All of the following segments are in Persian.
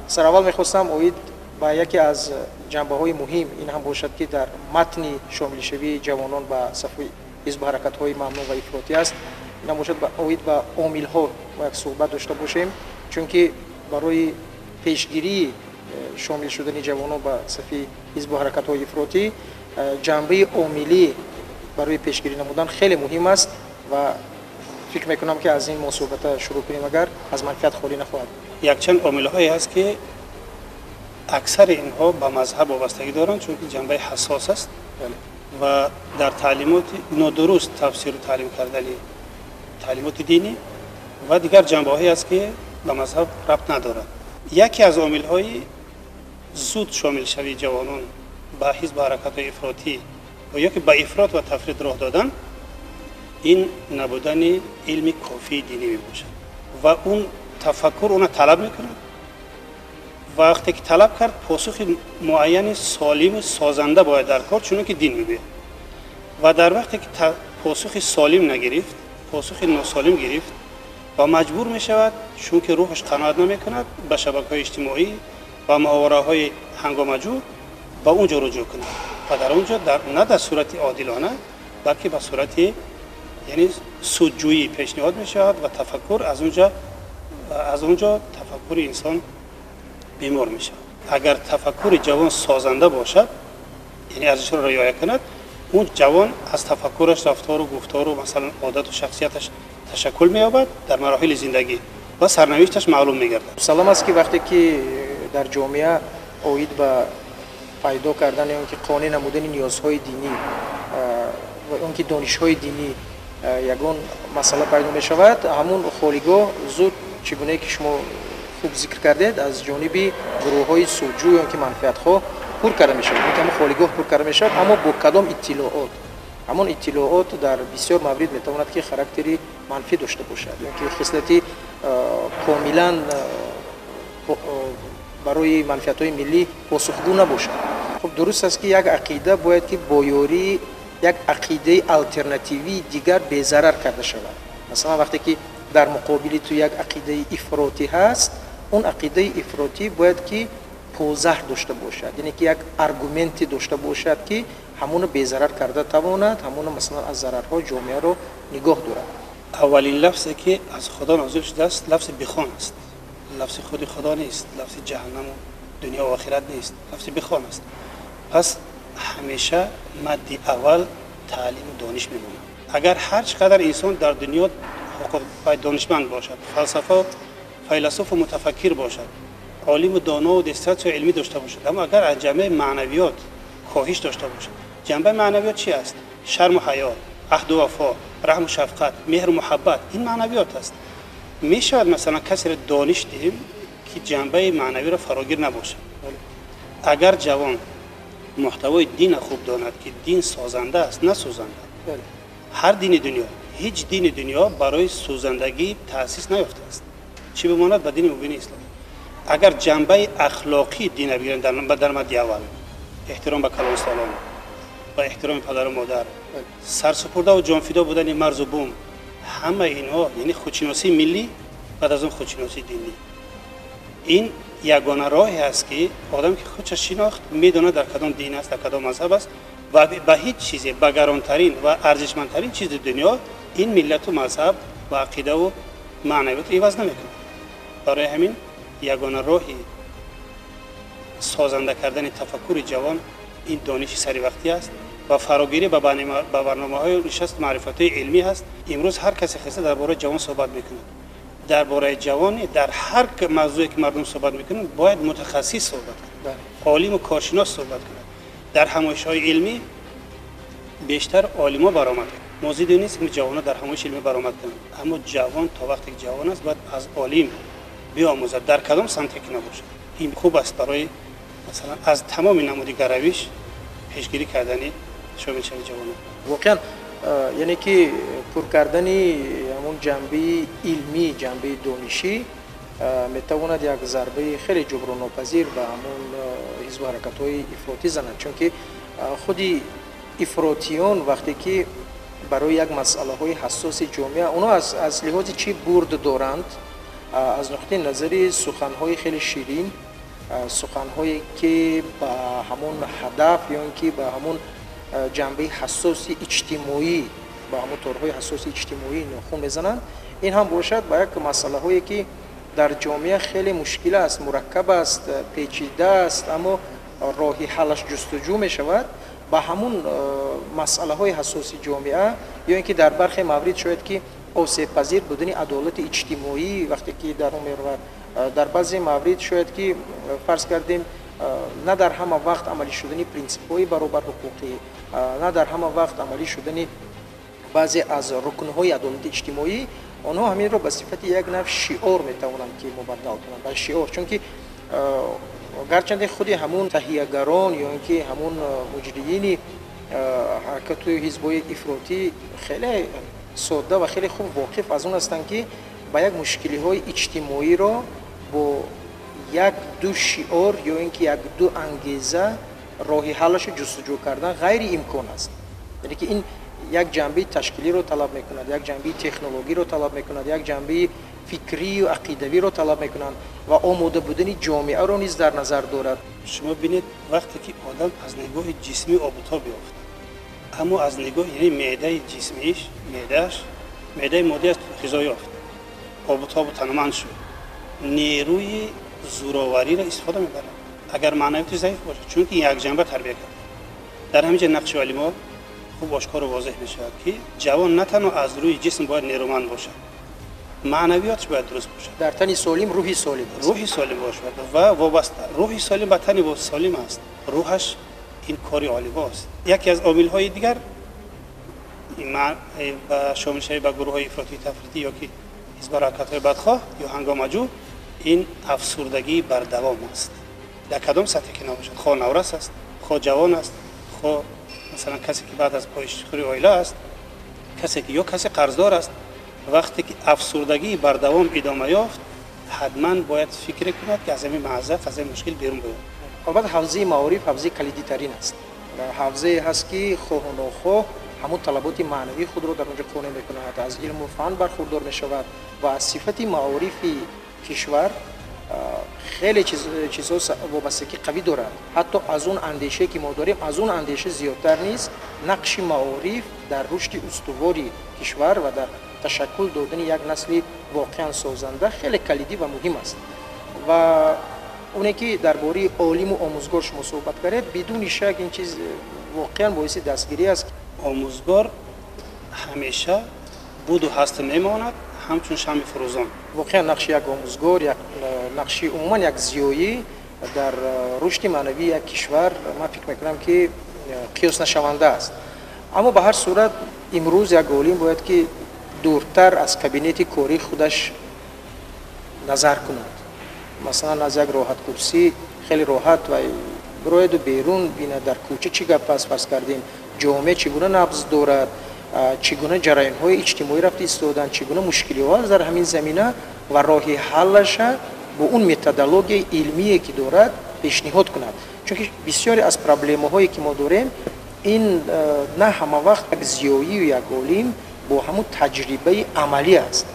سرآول میخواستم اوید با یکی از جنبه‌های مهم این هم باشد که در متن شامل شوی جوانان با صفحه حزب حرکت‌های ممنوع و افراطی است. این هم باشد با اوید با عامل‌ها و یک صحبت داشته باشیم، چون که برای پیشگیری شامل شدن جوانان با صفحه حزب حرکت‌های افراطی جنبه عاملی برای پیشگیری نمودن خیلی مهم است و فکر میکنم که از این مصوبت شروع کنیم اگر از منفعت خالی نخواهد. یک چند عامل‌هایی هست که اکثر اینها با مذهب وابستگی دارند، چون که جنبه حساس است و در تعلیمات نادرست تفسیر و تعلیم کردن تعلیمات دینی و دیگر جنبه‌هایی است که با مذهب ربط ندارد. یکی از عامل‌های زود شامل شوی جوانان با حزب حرکت افراطی و یا که با افراط و تفرید راه دادن، این نبودن علم کافی دینی میباشد و اون تفکر اون طلب میکنه. وقتی که طلب کرد پاسخ معین سالم سازنده باید در کار، چون که دین میگه. و در وقتی که پاسخ سالم نگرفت، پاسخ ناسالم گرفت و مجبور میشود، چون که روحش قناعت نمیکند، به شبکه‌های اجتماعی و محاوره‌های هنگام‌جو با اونجا رجوع کند و در اونجا نه در صورت عادلانه بلکه به صورت یعنی سودجویی پیشنهاد میشود و تفکر از اونجا تفکر انسان بیمار میشه. اگر تفکر جوان سازنده باشد، یعنی ارزش را رعایت کند، اون جوان از تفکرش، رفتار و گفتار و مثلا عادت و شخصیتش تشکل مییابد در مراحل زندگی و سرنوشتش معلوم میگردد. سلام است که وقتی که در جامعه اوید به پیدا کردن اون که قانع نمودن نیازهای دینی و اون که دانش‌های دینی یگان مسئله پیدا می شود، همون خالیگاه زود چگونه که شما خوب ذکر کردید از جانب گروه‌های سودجوی اون که منفعت‌خواه پر کرده می شود. این که همون خالیگاه پر کرده می شود، اما با کدام اطلاعات؟ همون اطلاعات در بسیار موارد می تواند که خاراکتری منفی داشته باشد، یعنی که خصلتی کاملا برای منفعت‌های ملی پاسخگو نباشد. خب درست است که یک عقیده باید که بایوری یک عقیده الटरनेटिवی دیگر بی‌ضرر کرده شود. مثلا وقتی که در مقابل تو یک عقیده افراطی هست، اون عقیده افراطی باید که پوزه داشته باشد، یعنی که یک ارگومنتی داشته باشد که همون بی‌ضرر کرده تواند همون مثلا از ضررها جامعه رو نگاه دارد. اولین لفظی که از خدا نازل شده است لفظ بخوان است. لفظ خود خدا نیست، لفظ جهنم و دنیا و آخرت نیست، لفظ بخوان است. پس همیشه مد اول تعلیم و دانش میمونه. اگر هر چقدر انسان در دنیا حقوق دانشمند باشد، فیلسوف و متفکر باشد، عالم و دانا و دسترس علمی داشته باشد، اما اگر از جنبه معنویات کاهش داشته باشد، جنبه معنویات چی است؟ شرم و حیا، عهد و وفا، رحم و شفقت، مهر و محبت، این معنویات است. میشود مثلا کسی را دانش دهیم که جنبه معنوی را فراگیر نباشد. اگر جوان محتوای دین خوب داند که دین سازنده است نه سوزنده، هر دین دنیا، هیچ دین دنیا برای سوزندگی تأسیس نیافته است، چی بماند به دین مبین اسلام. اگر جنبه اخلاقی دین بگیرند در مد اول، احترام به کلان سالان و احترام پدر و مادر، سرسپرده و جانفدا بودن مرز و بوم، همه اینها یعنی خودشناسی ملی بعد از اون خودشناسی دینی. این یگانه راهی است که آدم که خودش شناخت میدونه در کدام دین است، در کدام مذهب است و به هیچ چیزی به گرانترین و ارزشمندترین چیز دنیا این ملت و مذهب و عقیده و معنویات عوض نمیکنه. برای همین یگانه راهی سازنده کردن تفکر جوان این دانش سری وقتی است و فراگیری به برنامه‌های نشست معرفتی علمی است. امروز هر کسی خسته درباره جوان صحبت میکنه. درباره جوانی در هر موضوعی که مردم صحبت میکنن باید متخصص صحبت کنند، عالم و کارشناس صحبت کنند. در همایش‌های علمی بیشتر عالم‌ها برآمد. موضوعی نیست که جوان‌ها در همایش علمی برآمد کنند، اما جوان تا وقتی که جوان است باید از عالم بیاموزد در کدام سمتی که نباشه. این خوب است برای مثلا از تمام نمودی روش پیشگیری کردن شامل شدن جوانان. واقعا یعنی که پر کردن همون جنبه علمی، جنبه دانشی میتواند یک ضربه خیلی جبران ناپذیر به همون حزب حرکت‌های افراطی زند، چون که خودی افراطیان وقتی که برای یک مسئله های حساس جامعه اونا از لحاظ چی برد دارند، از نقطه نظری سخن‌های خیلی شیرین سخن‌هایی که با همون هدف یا اینکه با همون جنبه حساس اجتماعی با همون طرح‌های حساس اجتماعی ناخن میزنند. این هم باشد با یک مسئله‌هایی که در جامعه خیلی مشکل است، مرکب است، پیچیده است، اما راهی حلش جستجو می شود. با همون مسئله های حساسی جامعه یا اینکه در برخی موارد شاید که آسیب پذیر بودن عدالت اجتماعی وقتی که در اون میرود، در بعضی موارد شاید که فرض کردیم نه در همه وقت عملی شدن پرینسیپ های برابر حقوقی، نه در همه وقت عملی شدن بعضی از رکن های عدالت اجتماعی، آنها همین را به صفت یک نوع شعار میتوانند که مبدل کنند به شعار، چون که گرچند خودی همون تهیه‌گران یا اینکه همون مجریین حرکت حزب‌های افراطی خیلی ساده و خیلی خوب واقف از اون هستند که با یک مشکل‌های اجتماعی را با یک دو شعار یا اینکه یک دو انگیزه راه حلش جستجو کردن غیر امکان است. یعنی که این یک جنبه تشکیلی رو طلب میکند، یک جنبه تکنولوژی رو طلب میکند، یک جنبه فکری و عقیدوی رو طلب میکنند و آماده بودن جامعه رو نیز در نظر دارد. شما ببینید وقتی که آدم از نگاه جسمی آب و تاب یافت، اما از نگاه یعنی معده جسمیش، معده ماده از غذا یافت، آب و تاب تنومند شد، نیروی زوراوری را استفاده میبرد اگر معنویت ضعیف باشه، چون که یک جنبه تربیت کرد. در همینجا نقش علما خوب آشکار و واضح می شود که جوان نه تنها از روی جسم باید نیرومند باشد، معنویاتش باید درست باشد. در تن سالم روحی سالم است. روحی سالم باشد و وابسته روحی سالم به تن سالم است. روحش این کاری عالی است. یکی از عامل‌های دیگر با شامل شوی به گروه‌های افراطی تفریطی یا که حزب حرکت‌های بدخواه یا هنگام‌جو، این افسردگی بر دوام است. در کدام سطحی که نباشد، خواه نورس است، خواه جوان است، خواه مثلا کسی که بعد از پایش‌خوری عائله است، کسی که یا کسی قرضدار است، وقتی که افسردگی بر دوام ادامه یافت، حتما باید فکر کند که از این معضله، از این مشکل بیرون بیاید. البته حوزه معارف حوزه کلیدی ترین است. حوزه هست که خواه و ناخواه همون طلبات معنوی خود رو در اونجا قانع میکند، از علم و فن برخوردار میشود و از صفت معارف کشور خیلی چیزها وابستگی قوی دارد. حتی از اون اندیشه که ما داریم، از اون اندیشه زیادتر نیست. نقش معارف در رشد استواری کشور و در تشکل دادن یک نسل واقعا سازنده خیلی کلیدی و مهم است. و اونی که درباره عالم و آموزگار شما صحبت کردید، بدون شک این چیز واقعا باعث دستگیری است. آموزگار همیشه بود و هست میماند همچون شمع فروزان. واقعا نقش یک آموزگار، یک نقش عموما یک زیایی در رشد معنوی یک کشور، من فکر میکنم که قیاس نشونده است. اما به هر صورت امروز یک عالم باید که دورتر از کابینت کاری خودش نظر کند. مثلا از یک راحت کرسی خیلی راحت و برای بیرون بینه در کوچه چی گپ است، فرض کردیم جامعه چگونه نبض دارد، چگونه جریان‌های اجتماعی رفت ایستادن، چگونه مشکلات در همین زمینه و راه حلش با اون متدولوژی علمی که دارد پیشنهاد کند. چون که بسیاری از پرابلم‌هایی که ما داریم این نه همه وقت یک زیایی و یک عالم با همون تجربه عملی است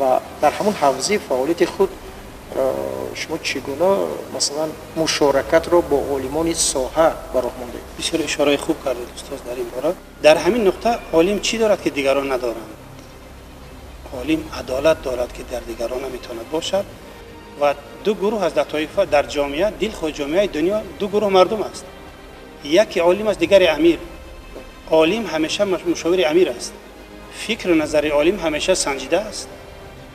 و در همون حوزه فعالیت خود شما چگونه مثلا مشارکت رو با عالمان ساحه براه مانده؟ بسیار اشاره خوب کردید استاد در این باره. در همین نقطه عالم چی دارد که دیگران ندارند؟ عالم عدالت دارد که در دیگران نمیتواند باشد و دو گروه از طایفه در جامعه، دلخواه جامعه دنیا دو گروه مردم است. یکی عالم است، دیگر امیر. عالم همیشه مشاور امیر است. فکر و نظر عالم همیشه سنجیده است.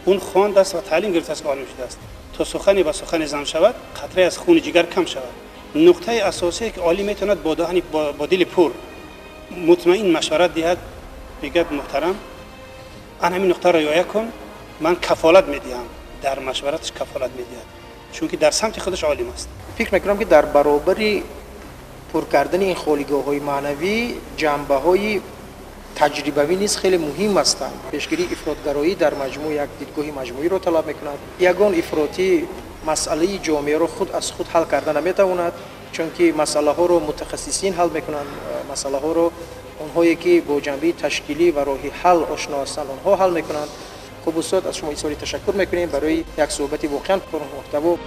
اون خوانده است و تعلیم گرفته است که عالم شده است. تا سخنی با سخن زن شود، قطره از خون جگر کم شود. نقطه اساسی که عالم میتواند با دل پر مطمئن مشورت دهد، بگد محترم من همین نقطه را رعایت کن، من کفالت میدهم. در مشورتش کفالت میدهد، چون که در سمت خودش عالم است. فکر میکنم که در برابر پر کردن این خالیگاه‌های معنوی جنبه‌های تجربوی نیز خیلی مهم هستند. پیشگیری افراطگرایی در مجموع یک دیدگاه مجموعی را طلب میکند. یگان افراطی مسئله جامعه را خود از خود حل کردن نمیتواند، چون که مسئله ها رو متخصصین حل میکنند. مسئله ها رو اونهایی که با جنبه تشکیلی و راه حل آشنا هستند اونها حل میکنند. خب استاد از شما بسیار تشکر میکنیم برای یک صحبت واقعا پرمحتوا.